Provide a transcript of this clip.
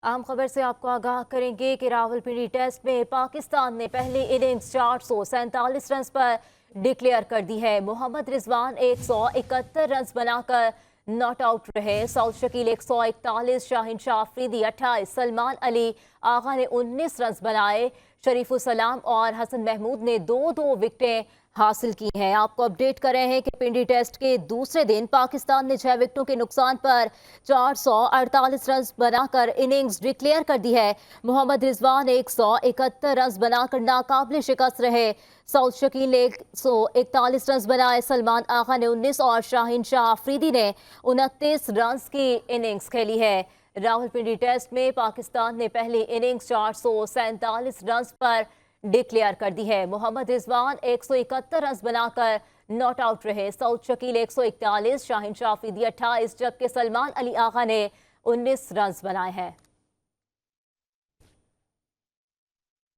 आम खबर से आपको आगाह करेंगे कि रावलपिंडी टेस्ट में पाकिस्तान ने पहली इनिंग्स 447 रन पर डिक्लेयर कर दी है। मोहम्मद रिजवान 171 रन बनाकर नॉट आउट रहे। सऊद शकील 141, शाहीन शाह अफरीदी 28, सलमान अली आगा ने 19 रन बनाए। शरीफुल सलाम और हसन महमूद ने दो दो विकेटें हासिल की हैं। आपको अपडेट कर रहे हैं कि पिंडी टेस्ट के दूसरे दिन पाकिस्तान ने 6 विकेटों के नुकसान पर 448 रन बनाकर इनिंग्स डिक्लेयर कर दी है। मोहम्मद रिजवान 171 रन बनाकर नाकाबिल शिकस्त रहे। सऊद शकील ने 141 रन बनाए, सलमान आगा ने 19 और शाहीन शाह अफरीदी ने 29 रन की इनिंग्स खेली है। रावलपिंडी टेस्ट में पाकिस्तान ने पहली इनिंग्स 447 रन पर डिक्लेयर कर दी है। मोहम्मद रिजवान 171 रन बनाकर नॉट आउट रहे। सऊद शकील 141, शाहीन शाह अफरीदी 28, जबकि सलमान अली आगा ने 19 रन बनाए हैं।